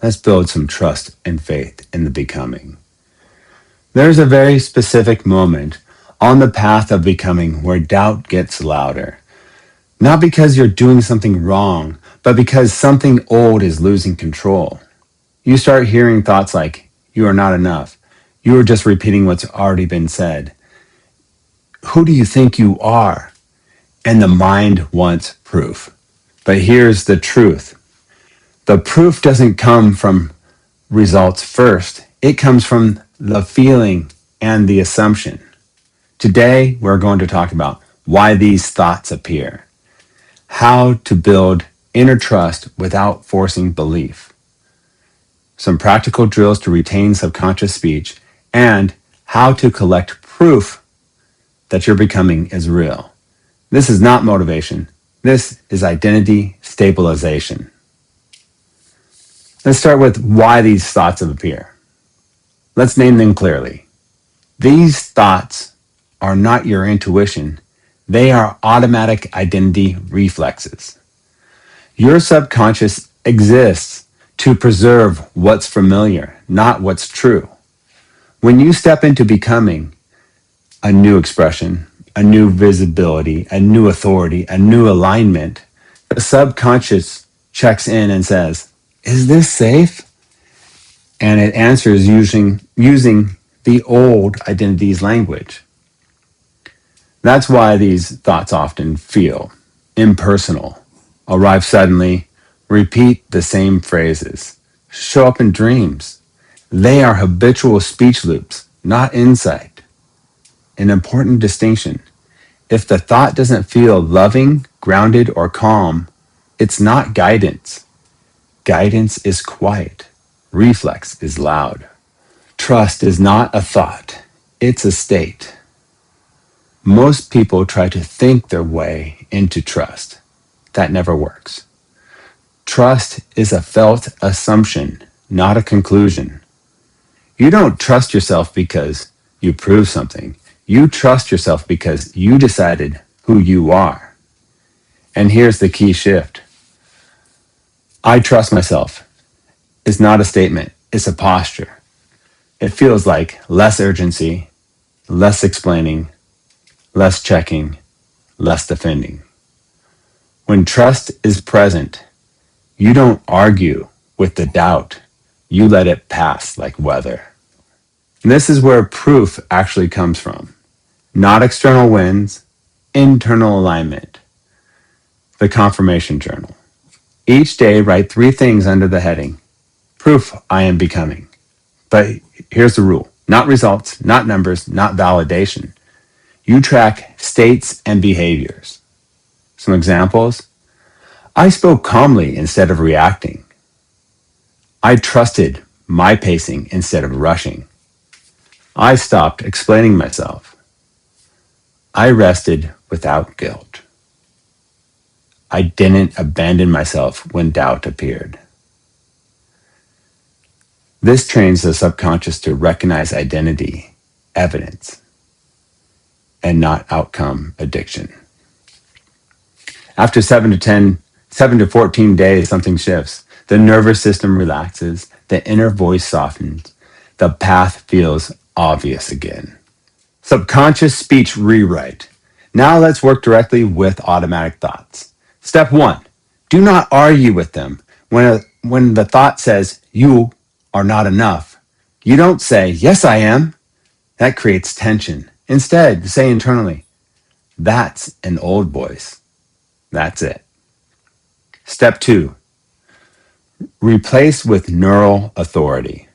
let's build some trust and faith in the becoming. There's a very specific moment on the path of becoming where doubt gets louder. Not because you're doing something wrong, but because something old is losing control. You start hearing thoughts like, you are not enough. You are just repeating what's already been said. Who do you think you are? And the mind wants proof. But here's the truth. The proof doesn't come from results first. It comes from the feeling and the assumption. Today, we're going to talk about why these thoughts appear, how to build inner trust without forcing belief, some practical drills to retain subconscious speech, and how to collect proof that your becoming is real. This is not motivation. This is identity stabilization. Let's start with why these thoughts appear. Let's name them clearly. These thoughts are not your intuition. They are automatic identity reflexes. Your subconscious exists to preserve what's familiar, not what's true. When you step into becoming a new expression, a new visibility, a new authority, a new alignment, the subconscious checks in and says, is this safe? And it answers using the old identity's language. That's why these thoughts often feel impersonal, arrive suddenly, repeat the same phrases, show up in dreams. They are habitual speech loops, not insight. An important distinction. If the thought doesn't feel loving, grounded, or calm, it's not guidance. Guidance is quiet. Reflex is loud. Trust is not a thought. It's a state. Most people try to think their way into trust. That never works. Trust is a felt assumption, not a conclusion. You don't trust yourself because you prove something. You trust yourself because you decided who you are. And here's the key shift. I trust myself. It's not a statement. It's a posture. It feels like less urgency, less explaining, less checking, less defending. When trust is present, you don't argue with the doubt. You let it pass like weather. And this is where proof actually comes from. Not external wins, internal alignment. The confirmation journal. Each day, write 3 things under the heading. Proof I am becoming. But here's the rule. Not results, not numbers, not validation. You track states and behaviors. Some examples. I spoke calmly instead of reacting. I trusted my pacing instead of rushing. I stopped explaining myself. I rested without guilt. I didn't abandon myself when doubt appeared. This trains the subconscious to recognize identity, evidence, and not outcome addiction. After 7 to 14 days, something shifts. The nervous system relaxes, the inner voice softens, the path feels obvious again. Subconscious speech rewrite. Now let's work directly with automatic thoughts. Step 1, do not argue with them. When the thought says, you are not enough, you don't say, yes, I am. That creates tension. Instead, say internally, that's an old voice. That's it. Step 2, replace with neural authority.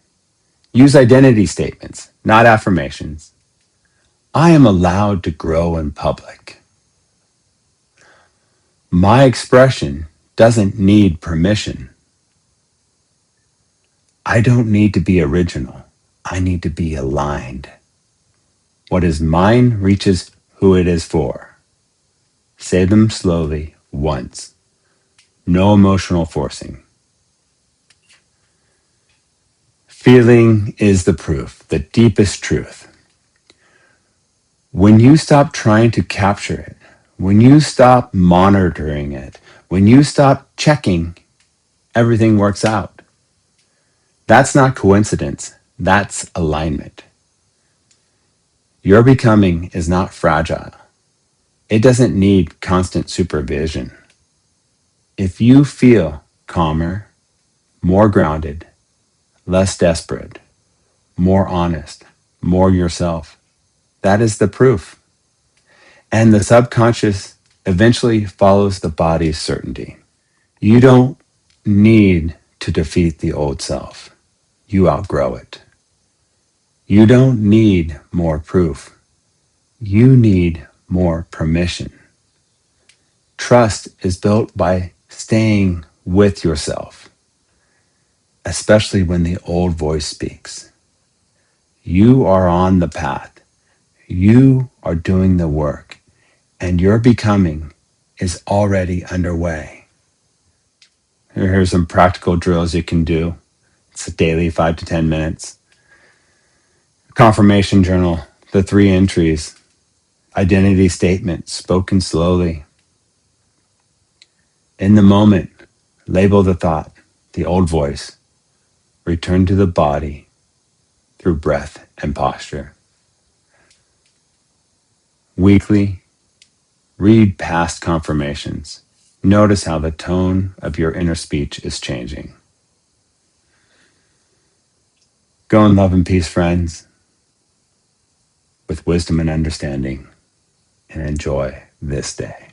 Use identity statements, not affirmations. I am allowed to grow in public. My expression doesn't need permission. I don't need to be original. I need to be aligned. What is mine reaches who it is for. Say them slowly once. No emotional forcing. Feeling is the proof, the deepest truth. When you stop trying to capture it, when you stop monitoring it, when you stop checking, everything works out. That's not coincidence. That's alignment. Your becoming is not fragile. It doesn't need constant supervision. If you feel calmer, more grounded, less desperate, more honest, more yourself, that is the proof. And the subconscious eventually follows the body's certainty. You don't need to defeat the old self. You outgrow it. You don't need more proof. You need more permission. Trust is built by staying with yourself, especially when the old voice speaks. You are on the path. You are doing the work, and your becoming is already underway. Here's some practical drills you can do. It's a daily 5 to 10 minutes. Confirmation journal, the 3 entries, identity statement spoken slowly. In the moment, label the thought, the old voice, return to the body through breath and posture. Weekly, read past confirmations. Notice how the tone of your inner speech is changing. Go in love and peace, friends, with wisdom and understanding, and enjoy this day.